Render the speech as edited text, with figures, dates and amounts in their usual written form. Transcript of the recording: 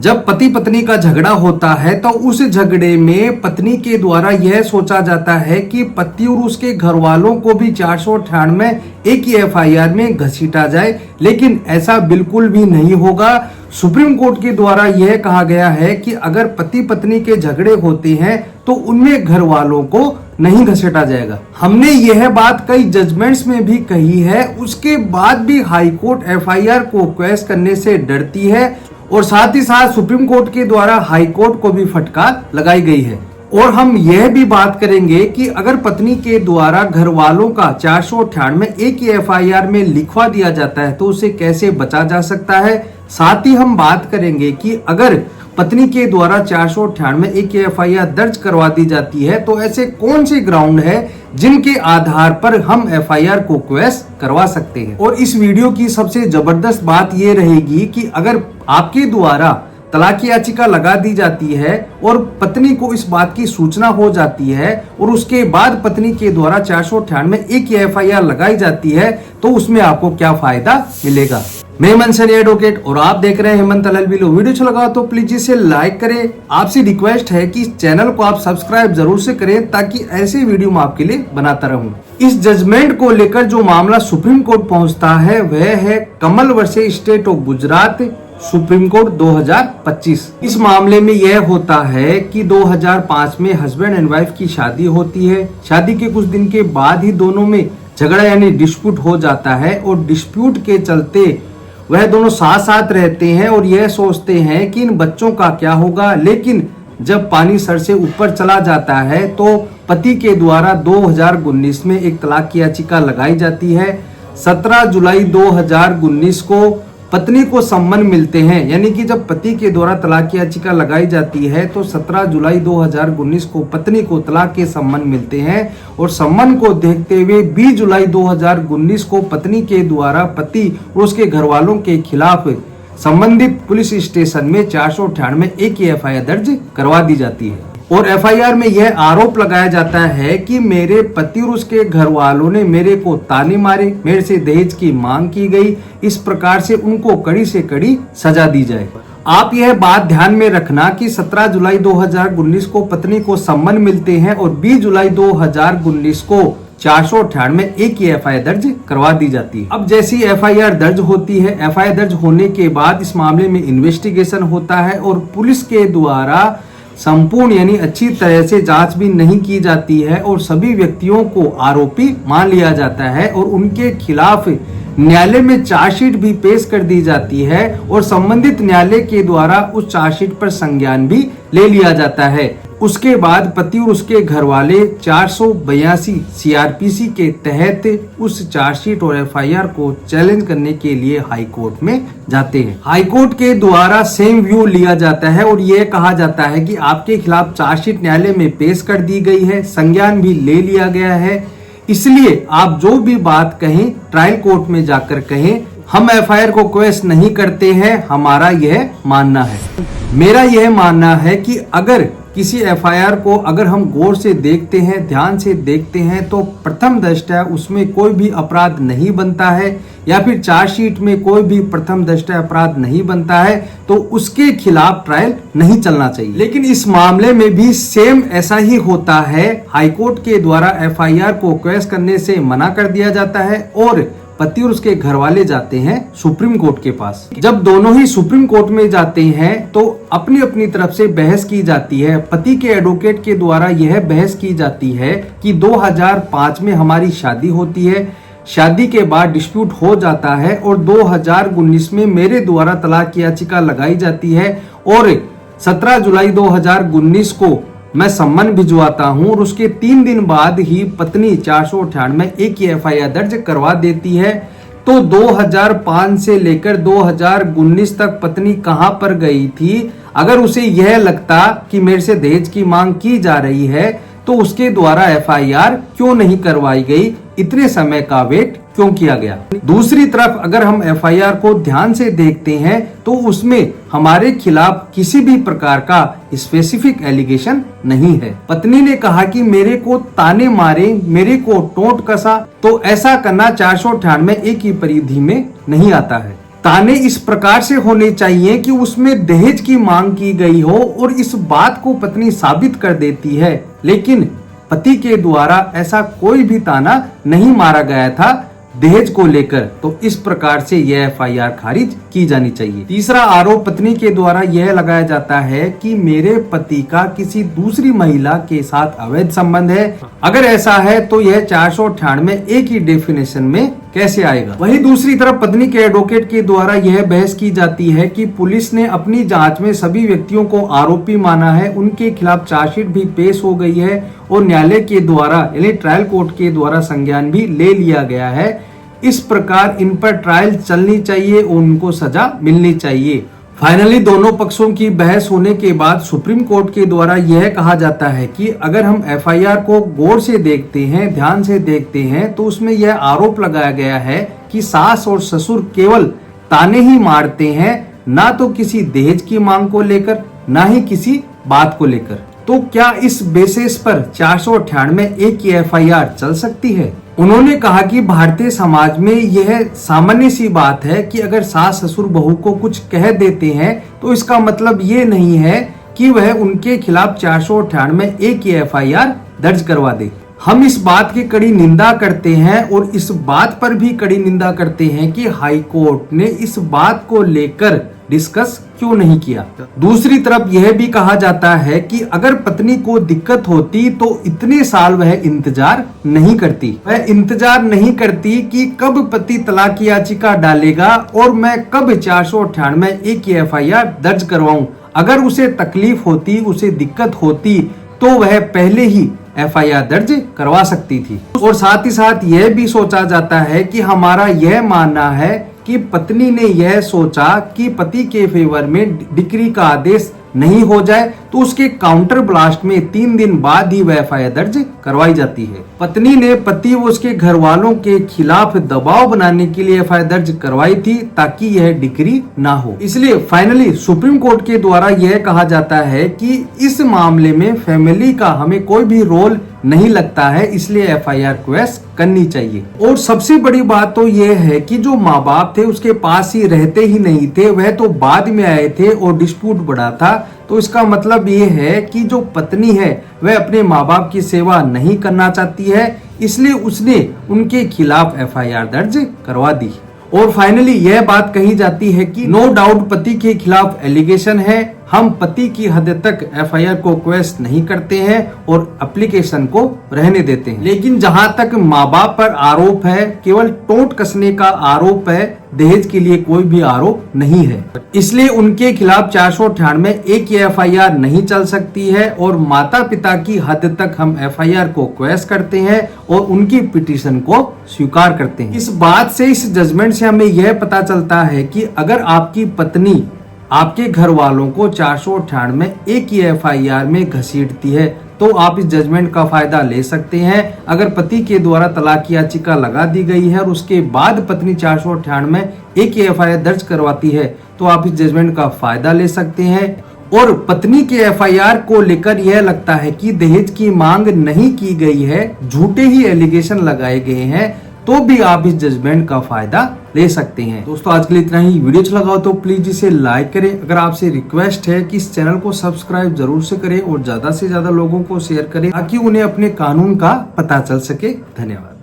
जब पति पत्नी का झगड़ा होता है तो उस झगड़े में पत्नी के द्वारा यह सोचा जाता है कि पति और उसके घर वालों को भी 498 एक ही एफआईआर में घसीटा जाए, लेकिन ऐसा बिल्कुल भी नहीं होगा। सुप्रीम कोर्ट के द्वारा यह कहा गया है कि अगर पति पत्नी के झगड़े होते हैं तो उनमें घर वालों को नहीं घसीटा जाएगा। हमने यह बात कई जजमेंट्स में भी कही है, उसके बाद भी हाई कोर्ट एफआईआर को क्वेश करने से डरती है और साथ ही साथ सुप्रीम कोर्ट के द्वारा हाई कोर्ट को भी फटकार लगाई गई है। और हम यह भी बात करेंगे कि अगर पत्नी के द्वारा घर वालों का 498 एक ही एफआईआर में लिखवा दिया जाता है तो उसे कैसे बचा जा सकता है। साथ ही हम बात करेंगे कि अगर पत्नी के द्वारा 498 एक एफआईआर दर्ज करवा दी जाती है तो ऐसे कौन से ग्राउंड है जिनके आधार पर हम एफआईआर को क्वेश करवा सकते हैं। और इस वीडियो की सबसे जबरदस्त बात यह रहेगी कि अगर आपके द्वारा तलाक की याचिका लगा दी जाती है और पत्नी को इस बात की सूचना हो जाती है और उसके बाद पत्नी के द्वारा 498 एक एफआईआर लगाई जाती है तो उसमें आपको क्या फायदा मिलेगा। मैं हेमंत सैनी एडवोकेट और आप देख रहे हैं हेमंत LLB लॉ। वीडियो अच्छा लगा तो प्लीज इसे लाइक करें। आपसे रिक्वेस्ट है कि इस चैनल को आप सब्सक्राइब जरूर से करें ताकि ऐसे वीडियो मैं आपके लिए बनाता रहूं। इस जजमेंट को लेकर जो मामला सुप्रीम कोर्ट पहुंचता है वह है Kamal versus state of Gujarat, supreme court 2025। इस मामले में यह होता है कि 2005 में हस्बैंड एंड वाइफ की शादी होती है। शादी के कुछ दिन के बाद ही दोनों में झगड़ा यानी डिस्प्यूट हो जाता है और डिस्प्यूट के चलते वह दोनों साथ साथ रहते हैं और यह सोचते हैं कि इन बच्चों का क्या होगा। लेकिन जब पानी सर से ऊपर चला जाता है तो पति के द्वारा 2019 में एक तलाक की याचिका लगाई जाती है। 17 जुलाई 2019 को पत्नी को सम्मन मिलते हैं, यानी कि जब पति के द्वारा तलाक की याचिका लगाई जाती है तो 17 जुलाई 2019 को पत्नी को तलाक के सम्मन मिलते हैं और सम्मन को देखते हुए 20 जुलाई 2019 को पत्नी के द्वारा पति और उसके घर वालों के खिलाफ संबंधित पुलिस स्टेशन में 498 एक एफआईआर दर्ज करवा दी जाती है। और एफआईआर में यह आरोप लगाया जाता है कि मेरे पति और उसके घर वालों ने मेरे को ताने मारे, मेरे से दहेज की मांग की गई, इस प्रकार से उनको कड़ी से कड़ी सजा दी जाए। आप यह बात ध्यान में रखना कि 17 जुलाई 2019 को पत्नी को सम्मन मिलते हैं और 20 जुलाई 2019 को 498 एक ही एफआईआर दर्ज करवा दी जाती है। अब जैसी एफआईआर दर्ज होती है, एफआईआर दर्ज होने के बाद इस मामले में इन्वेस्टिगेशन होता है और पुलिस के द्वारा संपूर्ण यानी अच्छी तरह से जांच भी नहीं की जाती है और सभी व्यक्तियों को आरोपी मान लिया जाता है और उनके खिलाफ न्यायालय में चार्जशीट भी पेश कर दी जाती है और संबंधित न्यायालय के द्वारा उस चार्जशीट पर संज्ञान भी ले लिया जाता है। उसके बाद पति और उसके घर वाले 482 सीआरपीसी के तहत उस चार्जशीट और एफआईआर को चैलेंज करने के लिए हाई कोर्ट में जाते हैं। हाई कोर्ट के द्वारा सेम व्यू लिया जाता है और यह कहा जाता है कि आपके खिलाफ चार्जशीट न्यायालय में पेश कर दी गई है, संज्ञान भी ले लिया गया है, इसलिए आप जो भी बात कहें ट्रायल कोर्ट में जाकर कहें। हम एफआईआर को क्वेश नहीं करते हैं, हमारा यह मानना है। मेरा यह मानना है कि अगर किसी एफआईआर को अगर हम गौर से देखते हैं, ध्यान से देखते हैं तो प्रथम दृष्टया उसमें कोई भी अपराध नहीं बनता है या फिर चार्जशीट में कोई भी प्रथम दृष्टया अपराध नहीं बनता है तो उसके खिलाफ ट्रायल नहीं चलना चाहिए। लेकिन इस मामले में भी सेम ऐसा ही होता है। हाईकोर्ट के द्वारा एफआईआर को क्वेश करने से मना कर दिया जाता है और पति और उसके घर वाले जाते हैं सुप्रीम कोर्ट के पास। जब दोनों ही सुप्रीम कोर्ट में जाते हैं तो अपनी अपनी तरफ से बहस की जाती है। पति के एडवोकेट के द्वारा यह बहस की जाती है कि 2005 में हमारी शादी होती है, शादी के बाद डिस्प्यूट हो जाता है और 2019 में मेरे द्वारा तलाक की याचिका लगाई जाती है और 17 जुलाई 2019 को मैं सम्मन भिजवाता हूं और उसके 3 दिन बाद ही पत्नी 498 एक ही एफआईआर दर्ज करवा देती है। तो 2005 से लेकर 2019 तक पत्नी कहां पर गई थी? अगर उसे यह लगता कि मेरे से दहेज की मांग की जा रही है तो उसके द्वारा एफआईआर क्यों नहीं करवाई गई, इतने समय का वेट क्यों किया गया? दूसरी तरफ अगर हम एफआईआर को ध्यान से देखते हैं तो उसमें हमारे खिलाफ किसी भी प्रकार का स्पेसिफिक एलिगेशन नहीं है। पत्नी ने कहा कि मेरे को ताने मारे, मेरे को टोंट कसा, तो ऐसा करना 498 एक ही परिधि में नहीं आता है। ताने इस प्रकार से होने चाहिए कि उसमें दहेज की मांग की गई हो और इस बात को पत्नी साबित कर देती है, लेकिन पति के द्वारा ऐसा कोई भी ताना नहीं मारा गया था दहेज को लेकर, तो इस प्रकार से यह एफआईआर खारिज की जानी चाहिए। तीसरा आरोप पत्नी के द्वारा यह लगाया जाता है कि मेरे पति का किसी दूसरी महिला के साथ अवैध संबंध है। अगर ऐसा है तो यह 498 एक ही डेफिनेशन में कैसे आएगा। वहीं दूसरी तरफ पत्नी के एडवोकेट के द्वारा यह बहस की जाती है कि पुलिस ने अपनी जांच में सभी व्यक्तियों को आरोपी माना है, उनके खिलाफ चार्जशीट भी पेश हो गई है और न्यायालय के द्वारा यानी ट्रायल कोर्ट के द्वारा संज्ञान भी ले लिया गया है। इस प्रकार इन पर ट्रायल चलनी चाहिए और उनको सजा मिलनी चाहिए। फाइनली दोनों पक्षों की बहस होने के बाद सुप्रीम कोर्ट के द्वारा यह कहा जाता है कि अगर हम एफआईआर को गौर से देखते हैं, ध्यान से देखते हैं, तो उसमें यह आरोप लगाया गया है कि सास और ससुर केवल ताने ही मारते हैं, ना तो किसी दहेज की मांग को लेकर, ना ही किसी बात को लेकर। तो क्या इस बेसिस पर 498 एक की एफआईआर चल सकती है? उन्होंने कहा कि भारतीय समाज में यह सामान्य सी बात है कि अगर सास ससुर बहू को कुछ कह देते हैं तो इसका मतलब ये नहीं है कि वह उनके खिलाफ 498 एक की एफआईआर दर्ज करवा दे। हम इस बात की कड़ी निंदा करते हैं और इस बात पर भी कड़ी निंदा करते हैं कि हाई कोर्ट ने इस बात को लेकर डिस्कस क्यों नहीं किया। दूसरी तरफ यह भी कहा जाता है कि अगर पत्नी को दिक्कत होती तो इतने साल वह इंतजार नहीं करती। वह इंतजार नहीं करती कि कब पति तलाक की याचिका डालेगा और मैं कब 498 एक की एफआईआर दर्ज करवाऊं। अगर उसे तकलीफ होती, उसे दिक्कत होती तो वह पहले ही एफआईआर दर्ज करवा सकती थी। और साथ ही साथ यह भी सोचा जाता है कि हमारा यह मानना है कि पत्नी ने यह सोचा कि पति के फेवर में डिक्री का आदेश नहीं हो जाए तो उसके काउंटर ब्लास्ट में 3 दिन बाद ही वह एफआईआर दर्ज करवाई जाती है। पत्नी ने पति व उसके घर वालों के खिलाफ दबाव बनाने के लिए एफआईआर दर्ज करवाई थी ताकि यह डिक्री ना हो। इसलिए फाइनली सुप्रीम कोर्ट के द्वारा यह कहा जाता है कि इस मामले में फैमिली का हमें कोई भी रोल नहीं लगता है, इसलिए एफआईआर क्वेश करनी चाहिए। और सबसे बड़ी बात तो यह है कि जो माँ बाप थे उसके पास ही रहते ही नहीं थे, वह तो बाद में आए थे और डिस्प्यूट बढ़ा था। तो इसका मतलब ये है कि जो पत्नी है वह अपने माँ बाप की सेवा नहीं करना चाहती है, इसलिए उसने उनके खिलाफ एफआईआर दर्ज करवा दी। और फाइनली यह बात कही जाती है कि नो डाउट पति के खिलाफ एलिगेशन है, हम पति की हद तक एफआईआर को क्वेश्चन नहीं करते हैं और एप्लीकेशन को रहने देते हैं। लेकिन जहां तक माँ बाप पर आरोप है, केवल टोंट कसने का आरोप है, दहेज के लिए कोई भी आरोप नहीं है, इसलिए उनके खिलाफ 498 एक की एफआईआर नहीं चल सकती है और माता पिता की हद तक हम एफआईआर को क्वेश्चन करते हैं और उनकी पिटीशन को स्वीकार करते हैं। इस बात से, इस जजमेंट से हमें यह पता चलता है कि अगर आपकी पत्नी आपके घर वालों को 498 एक की एफआईआर में घसीटती है तो आप इस जजमेंट का फायदा ले सकते हैं। अगर पति के द्वारा तलाक की याचिका लगा दी गई है और उसके बाद पत्नी 498 एक की एफआईआर दर्ज करवाती है तो आप इस जजमेंट का फायदा ले सकते हैं। और पत्नी के एफआईआर को लेकर यह लगता है कि दहेज की मांग नहीं की गई है, झूठे ही एलिगेशन लगाए गए हैं, तो भी आप इस जजमेंट का फायदा ले सकते हैं। दोस्तों आज के लिए इतना ही। वीडियो अच्छा लगा तो प्लीज इसे लाइक करें। अगर आपसे रिक्वेस्ट है कि इस चैनल को सब्सक्राइब जरूर से करें और ज्यादा से ज्यादा लोगों को शेयर करें ताकि उन्हें अपने कानून का पता चल सके। धन्यवाद।